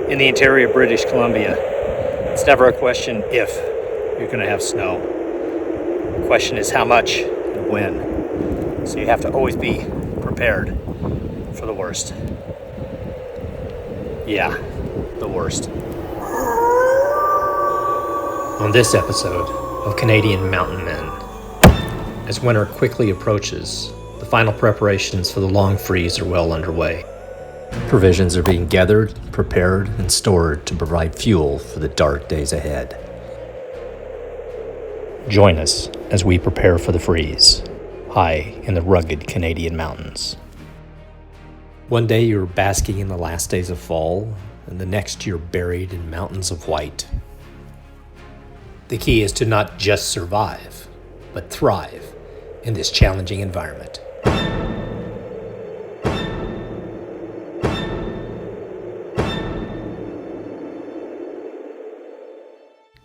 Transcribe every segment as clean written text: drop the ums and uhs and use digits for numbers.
in the interior of British Columbia. It's never a question if you're going to have snow. The question is how much and when. So you have to always be prepared for the worst. Yeah, the worst. On this episode of Canadian Mountain Men, as winter quickly approaches, the final preparations for the long freeze are well underway. Provisions are being gathered, prepared, and stored to provide fuel for the dark days ahead. Join us as we prepare for the freeze, high in the rugged Canadian mountains. One day you're basking in the last days of fall, and the next you're buried in mountains of white. The key is to not just survive, but thrive in this challenging environment.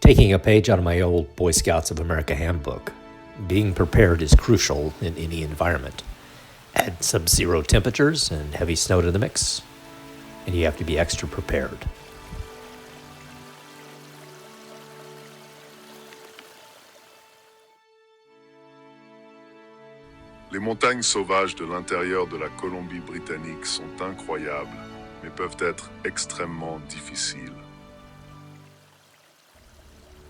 Taking a page out of my old Boy Scouts of America handbook, being prepared is crucial in any environment. Add sub-zero temperatures and heavy snow to the mix, and you have to be extra prepared. Les montagnes sauvages de l'intérieur de la Colombie-Britannique sont incroyables, mais peuvent être extrêmement difficiles.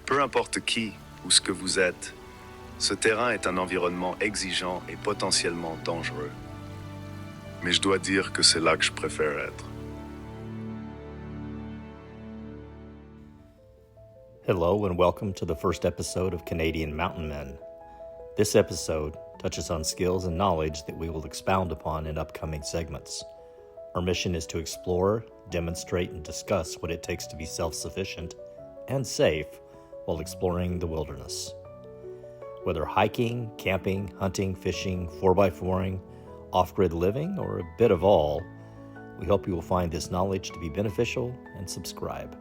Peu importe qui ou ce que vous êtes, ce terrain est un environnement exigeant et potentiellement dangereux. Mais je dois dire que c'est là que je préfère être. Hello and welcome to the first episode of Canadian Mountain Men. This episode touches on skills and knowledge that we will expound upon in upcoming segments. Our mission is to explore, demonstrate, and discuss what it takes to be self-sufficient and safe while exploring the wilderness. Whether hiking, camping, hunting, fishing, 4x4ing, off-grid living, or a bit of all, we hope you will find this knowledge to be beneficial and subscribe.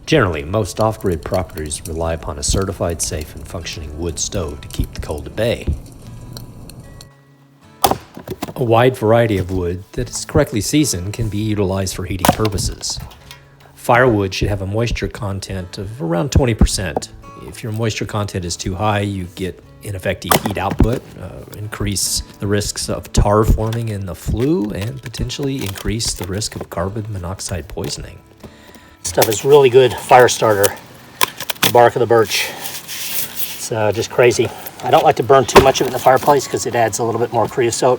Generally, most off-grid properties rely upon a certified, safe, and functioning wood stove to keep the cold at bay. A wide variety of wood that is correctly seasoned can be utilized for heating purposes. Firewood should have a moisture content of around 20%. If your moisture content is too high, you get ineffective heat output, increase the risks of tar forming in the flue, and potentially increase the risk of carbon monoxide poisoning. Stuff is really good fire starter. The bark of the birch. It's just crazy. I don't like to burn too much of it in the fireplace because it adds a little bit more creosote.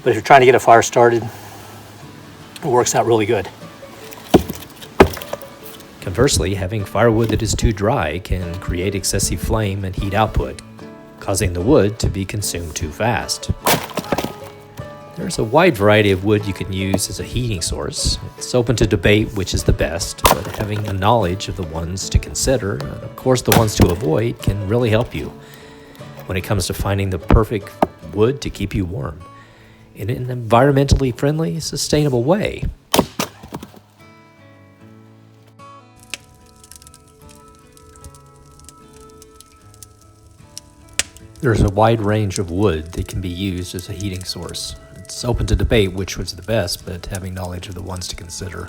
But if you're trying to get a fire started, it works out really good. Conversely, having firewood that is too dry can create excessive flame and heat output, causing the wood to be consumed too fast. There's a wide variety of wood you can use as a heating source. It's open to debate which is the best, but having a knowledge of the ones to consider, and of course the ones to avoid, can really help you when it comes to finding the perfect wood to keep you warm in an environmentally friendly, sustainable way. There's a wide range of wood that can be used as a heating source. It's open to debate which was the best, but having knowledge of the ones to consider,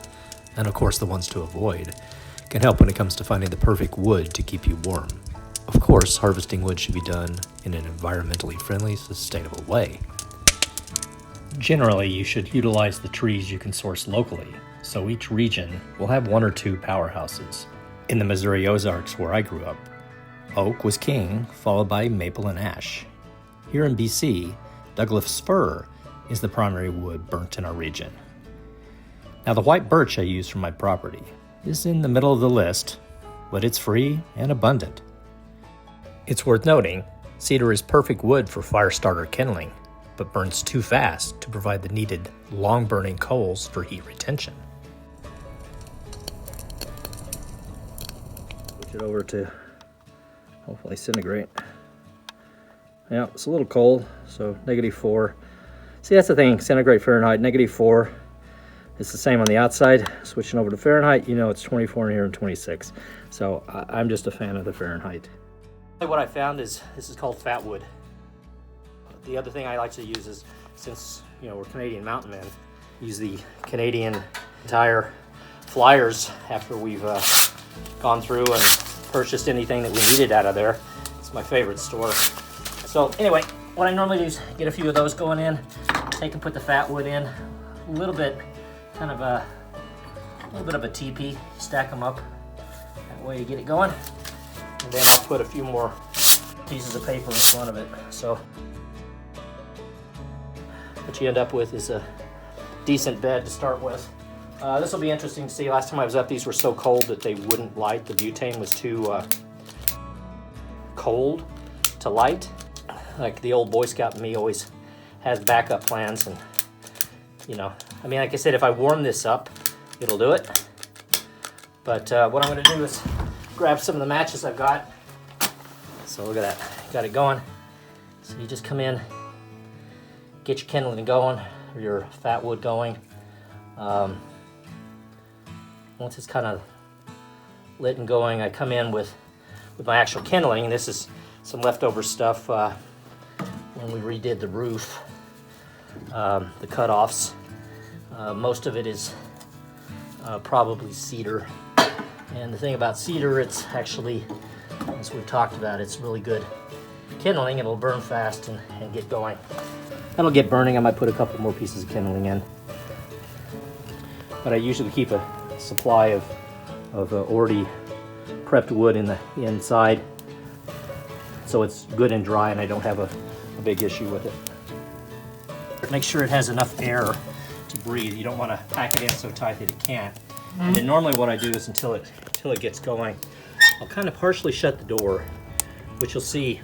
and of course the ones to avoid, can help when it comes to finding the perfect wood to keep you warm. Of course, harvesting wood should be done in an environmentally friendly, sustainable way. Generally, you should utilize the trees you can source locally, so each region will have one or two powerhouses. In the Missouri Ozarks, where I grew up, oak was king, followed by maple and ash. Here in BC, Douglas fir is the primary wood burnt in our region. Now, the white birch I use for my property is in the middle of the list, but it's free and abundant. It's worth noting, cedar is perfect wood for fire starter kindling, but burns too fast to provide the needed long-burning coals for heat retention. Switch it over to hopefully centigrade. Yeah, it's a little cold, so -4. See, that's the thing, centigrade Fahrenheit, -4. It's the same on the outside. Switching over to Fahrenheit, you know it's 24 in here and 26. So I'm just a fan of the Fahrenheit. What I found is this is called fat wood. The other thing I like to use is, since we're Canadian mountain men, use the Canadian Tire flyers after we've gone through and purchased anything that we needed out of there. It's my favorite store. So anyway, what I normally do is get a few of those going in, take and put the fat wood in, a little bit, kind of a little bit of a teepee, stack them up. That way you get it going. And then I'll put a few more pieces of paper in front of it. So what you end up with is a decent bed to start with. This will be interesting to see. Last time I was up, these were so cold that they wouldn't light. The butane was too cold to light. Like the old Boy Scout in me always has backup plans, and I mean, like I said, if I warm this up, it'll do it. But what I'm going to do is grab some of the matches I've got. So look at that, got it going. So you just come in, get your kindling going, or your fat wood going. Once it's kind of lit and going, I come in with my actual kindling, and this is some leftover stuff when we redid the roof, the cutoffs. Most of it is probably cedar. And the thing about cedar, it's actually, as we've talked about, it's really good kindling. It'll burn fast and get going. That'll get burning. I might put a couple more pieces of kindling in. But I usually keep a supply of already prepped wood in the inside, so it's good and dry and I don't have a big issue with it. Make sure it has enough air to breathe. You don't want to pack it in so tight that it can't. And then normally what I do is until it gets going, I'll kind of partially shut the door, which you'll see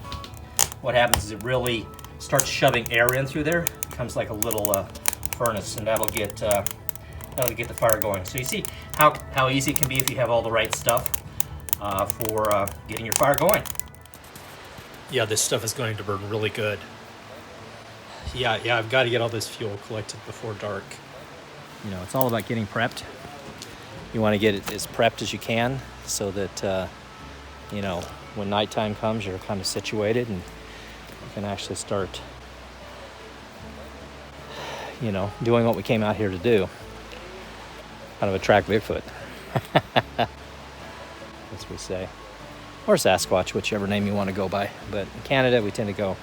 what happens is it really starts shoving air in through there. It becomes like a little furnace, and that'll get the fire going. So you see how easy it can be if you have all the right stuff for getting your fire going. Yeah, this stuff is going to burn really good. Yeah, I've got to get all this fuel collected before dark. It's all about getting prepped. You want to get it as prepped as you can so that, when nighttime comes, you're kind of situated and you can actually start, doing what we came out here to do. Kind of attract Bigfoot, as we say, or Sasquatch, whichever name you want to go by. But in Canada, we tend to go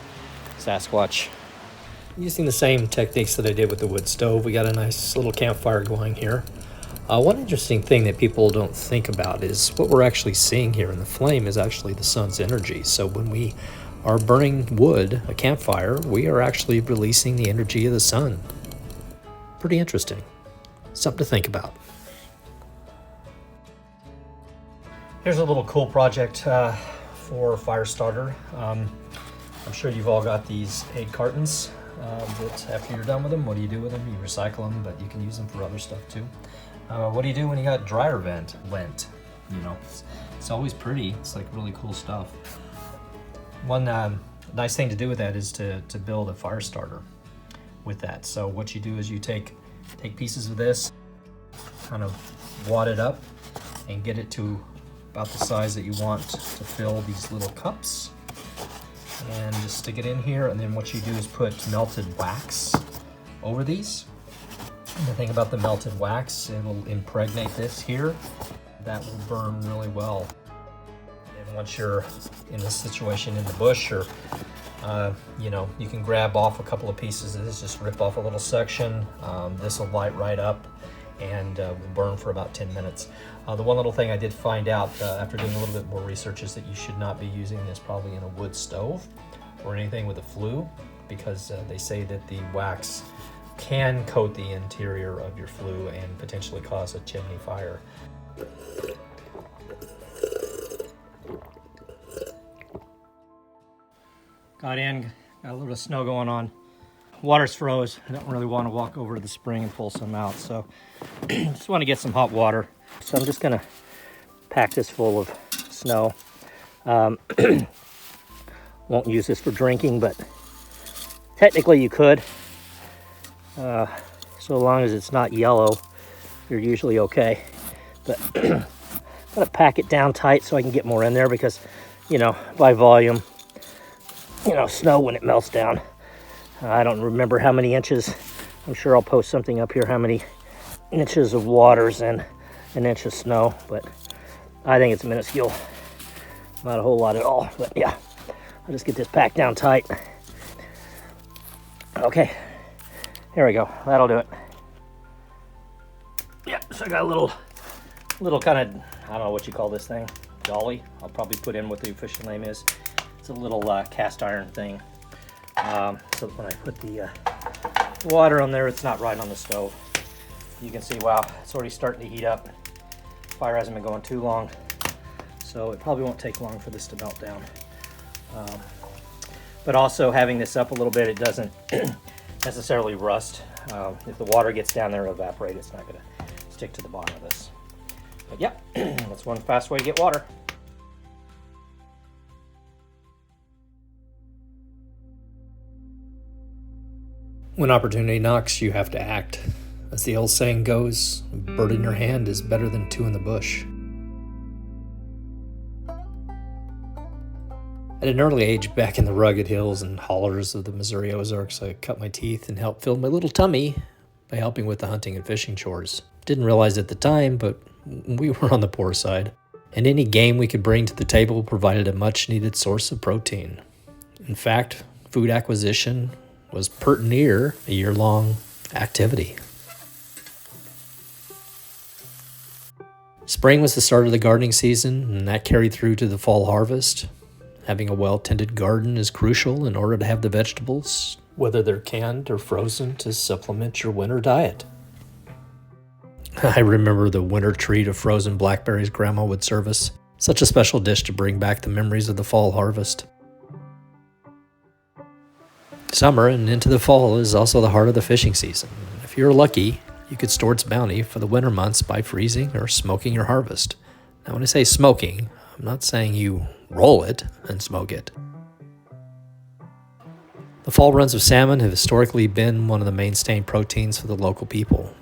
Sasquatch. Using the same techniques that I did with the wood stove, we got a nice little campfire going here. One interesting thing that people don't think about is what we're actually seeing here in the flame is actually the sun's energy. So when we are burning wood, a campfire, we are actually releasing the energy of the sun. Pretty interesting. Something to think about. Here's a little cool project for fire starter. I'm sure you've all got these egg cartons that after you're done with them, what do you do with them? You recycle them, but you can use them for other stuff too. What do you do when you got dryer vent? It's always pretty. It's like really cool stuff. One nice thing to do with that is to build a fire starter with that. So what you do is you take pieces of this, kind of wad it up and get it to about the size that you want to fill these little cups, and just stick it in here. And then what you do is put melted wax over these. And the thing about the melted wax, it'll impregnate this here. That will burn really well. And once you're in this situation in the bush, or you can grab off a couple of pieces of this, just rip off a little section. This will light right up and will burn for about 10 minutes. The one little thing I did find out after doing a little bit more research is that you should not be using this probably in a wood stove or anything with a flue, because they say that the wax can coat the interior of your flue and potentially cause a chimney fire. Got a little bit of snow going on. Water's froze. I don't really want to walk over to the spring and pull some out, so just want to get some hot water. So I'm just gonna pack this full of snow. Won't use this for drinking, but technically you could, so long as it's not yellow. you're usually okay. But I'm gonna pack it down tight so I can get more in there because, by volume, snow when it melts down. I don't remember how many inches. I'm sure I'll post something up here how many inches of water's in an inch of snow, but I think it's minuscule. Not a whole lot at all, but yeah. I'll just get this packed down tight. Okay, here we go. That'll do it. Yeah, so I got a little kind of, I don't know what you call this thing, dolly. I'll probably put in what the official name is. It's a little cast iron thing. So when I put the water on there, it's not right on the stove. You can see, wow, it's already starting to heat up. Fire hasn't been going too long, so it probably won't take long for this to melt down. But also having this up a little bit, it doesn't necessarily rust. If the water gets down there, it'll evaporate. It's not going to stick to the bottom of this. But yeah, that's one fast way to get water. When opportunity knocks, you have to act. As the old saying goes, a bird in your hand is better than two in the bush. At an early age, back in the rugged hills and hollers of the Missouri Ozarks, I cut my teeth and helped fill my little tummy by helping with the hunting and fishing chores. Didn't realize at the time, but we were on the poor side, and any game we could bring to the table provided a much-needed source of protein. In fact, food acquisition was pert near a year-long activity. Spring was the start of the gardening season, and that carried through to the fall harvest. Having a well-tended garden is crucial in order to have the vegetables, whether they're canned or frozen, to supplement your winter diet. I remember the winter treat of frozen blackberries Grandma would serve us. Such a special dish to bring back the memories of the fall harvest. Summer and into the fall is also the heart of the fishing season. If you're lucky, you could store its bounty for the winter months by freezing or smoking your harvest. Now, when I say smoking, I'm not saying you roll it and smoke it. The fall runs of salmon have historically been one of the mainstay proteins for the local people.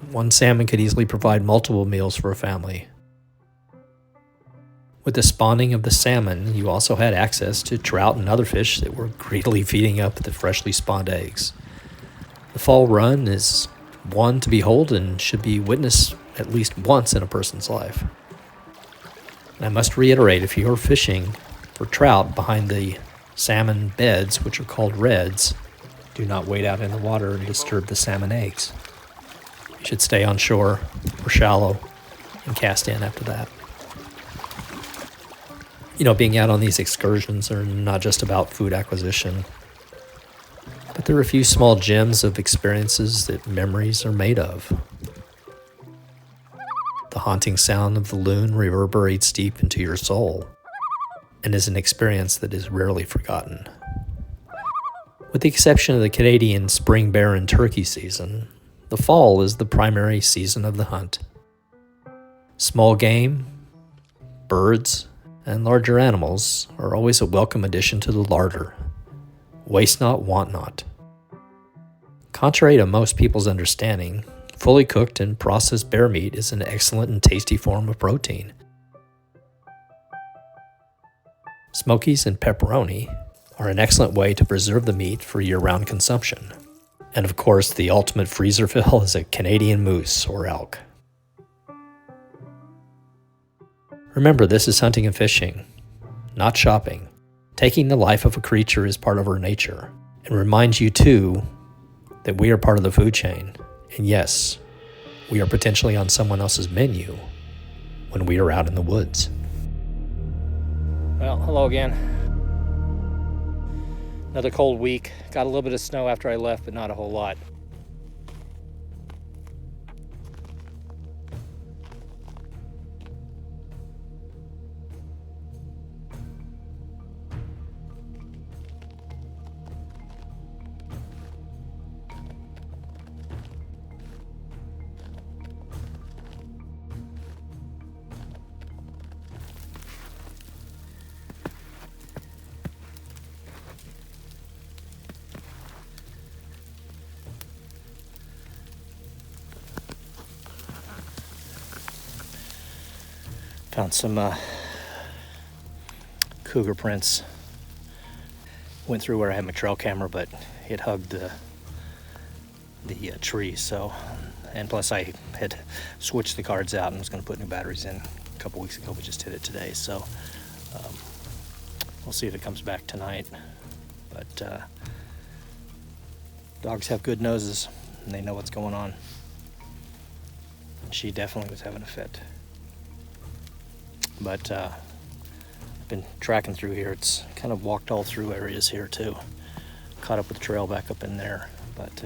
One salmon could easily provide multiple meals for a family. With the spawning of the salmon, you also had access to trout and other fish that were greedily feeding up the freshly spawned eggs. The fall run is one to behold and should be witnessed at least once in a person's life. And I must reiterate, if you're fishing for trout behind the salmon beds, which are called redds, do not wade out in the water and disturb the salmon eggs. You should stay on shore or shallow and cast in after that. Being out on these excursions are not just about food acquisition, but there are a few small gems of experiences that memories are made of. The haunting sound of the loon reverberates deep into your soul and is an experience that is rarely forgotten. With the exception of the Canadian spring bear and turkey season, the fall is the primary season of the hunt. Small game, birds, and larger animals are always a welcome addition to the larder. Waste not, want not. Contrary to most people's understanding, fully cooked and processed bear meat is an excellent and tasty form of protein. Smokies and pepperoni are an excellent way to preserve the meat for year-round consumption. And of course, the ultimate freezer fill is a Canadian moose or elk. Remember, this is hunting and fishing, not shopping. Taking the life of a creature is part of our nature, and reminds you too that we are part of the food chain. And yes, we are potentially on someone else's menu when we are out in the woods. Well, hello again. Another cold week. Got a little bit of snow after I left, but not a whole lot. Found some cougar prints. Went through where I had my trail camera, but it hugged the tree. So, and plus I had switched the cards out and was going to put new batteries in a couple weeks ago. We just did it today, so we'll see if it comes back tonight. But dogs have good noses and they know what's going on. She definitely was having a fit. But I've been tracking through here. It's kind of walked all through areas here too. Caught up with the trail back up in there, but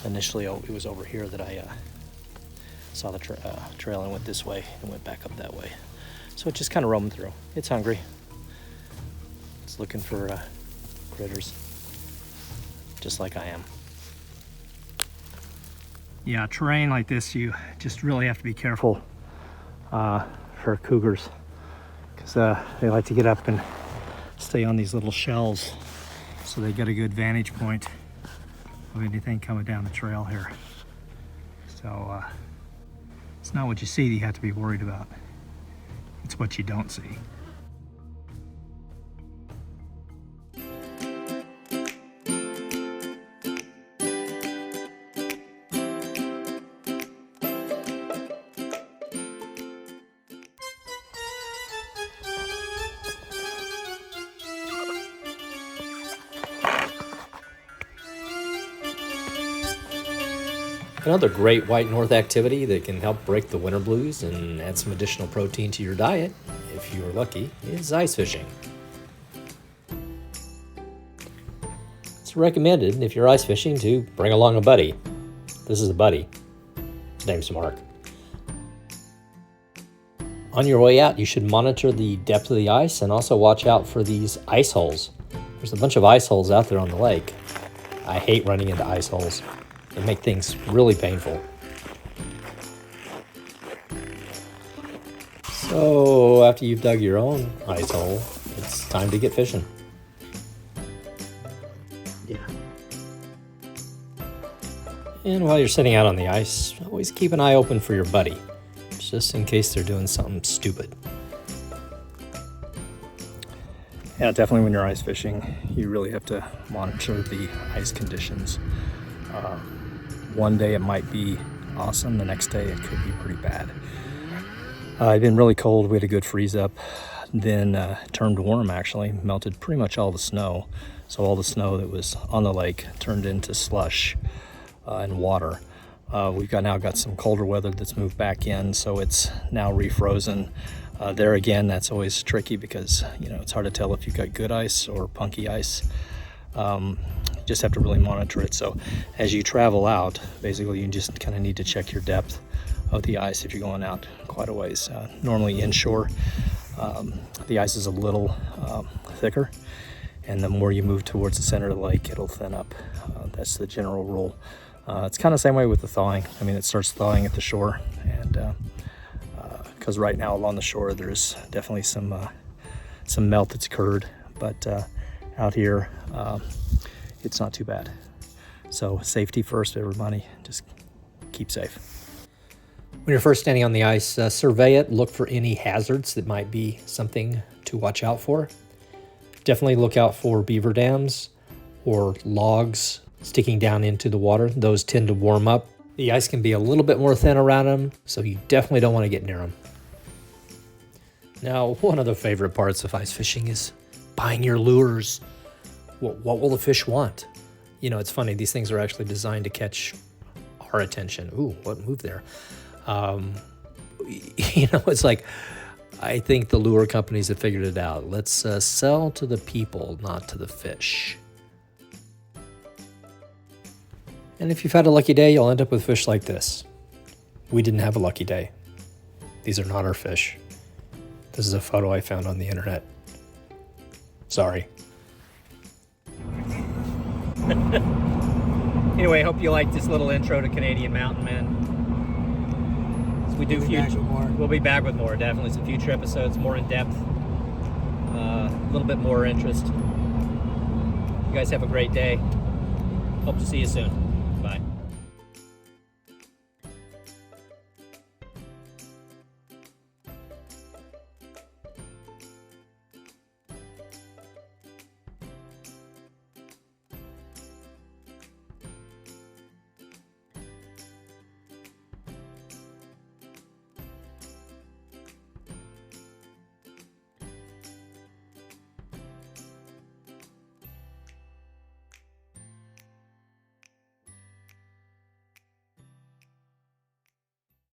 initially it was over here that I saw the trail and went this way and went back up that way. So it just kind of roamed through. It's hungry. It's looking for critters, just like I am. Yeah, terrain like this, you just really have to be careful for cougars, because they like to get up and stay on these little shelves, so they get a good vantage point of anything coming down the trail here. So it's not what you see that you have to be worried about, it's what you don't see. Another great white north activity that can help break the winter blues and add some additional protein to your diet, if you are lucky, is ice fishing. It's recommended, if you're ice fishing, to bring along a buddy. This is a buddy. His name's Mark. On your way out, you should monitor the depth of the ice and also watch out for these ice holes. There's a bunch of ice holes out there on the lake. I hate running into ice holes. They make things really painful. So after you've dug your own ice hole, it's time to get fishing. Yeah. And while you're sitting out on the ice, always keep an eye open for your buddy, just in case they're doing something stupid. Yeah, definitely when you're ice fishing, you really have to monitor the ice conditions. One day it might be awesome, the next day it could be pretty bad. It's been really cold, we had a good freeze up, then turned warm actually, melted pretty much all the snow. So all the snow that was on the lake turned into slush and water. We've now got some colder weather that's moved back in, so it's now refrozen. There again, that's always tricky because it's hard to tell if you've got good ice or punky ice. You just have to really monitor it. So as you travel out, basically you just kind of need to check your depth of the ice if you're going out quite a ways. Normally inshore, the ice is a little thicker, and the more you move towards the center of the lake, it'll thin up. That's the general rule. It's kind of the same way with the thawing. I mean, it starts thawing at the shore, and because right now along the shore there's definitely some melt that's occurred, but out here it's not too bad. So safety first, everybody. Just keep safe. When you're first standing on the ice, survey it, look for any hazards that might be something to watch out for. Definitely look out for beaver dams or logs sticking down into the water. Those tend to warm up. The ice can be a little bit more thin around them, so you definitely don't want to get near them. Now, one of the favorite parts of ice fishing is buying your lures. What will the fish want? It's funny, these things are actually designed to catch our attention. Ooh, what moved there? It's like, I think the lure companies have figured it out. Let's sell to the people, not to the fish. And if you've had a lucky day, you'll end up with fish like this. We didn't have a lucky day. These are not our fish. This is a photo I found on the internet. Sorry. Anyway, I hope you liked this little intro to Canadian Mountain Men. We'll be back with more, definitely. Some future episodes, more in depth, a little bit more interest. You guys have a great day. Hope to see you soon.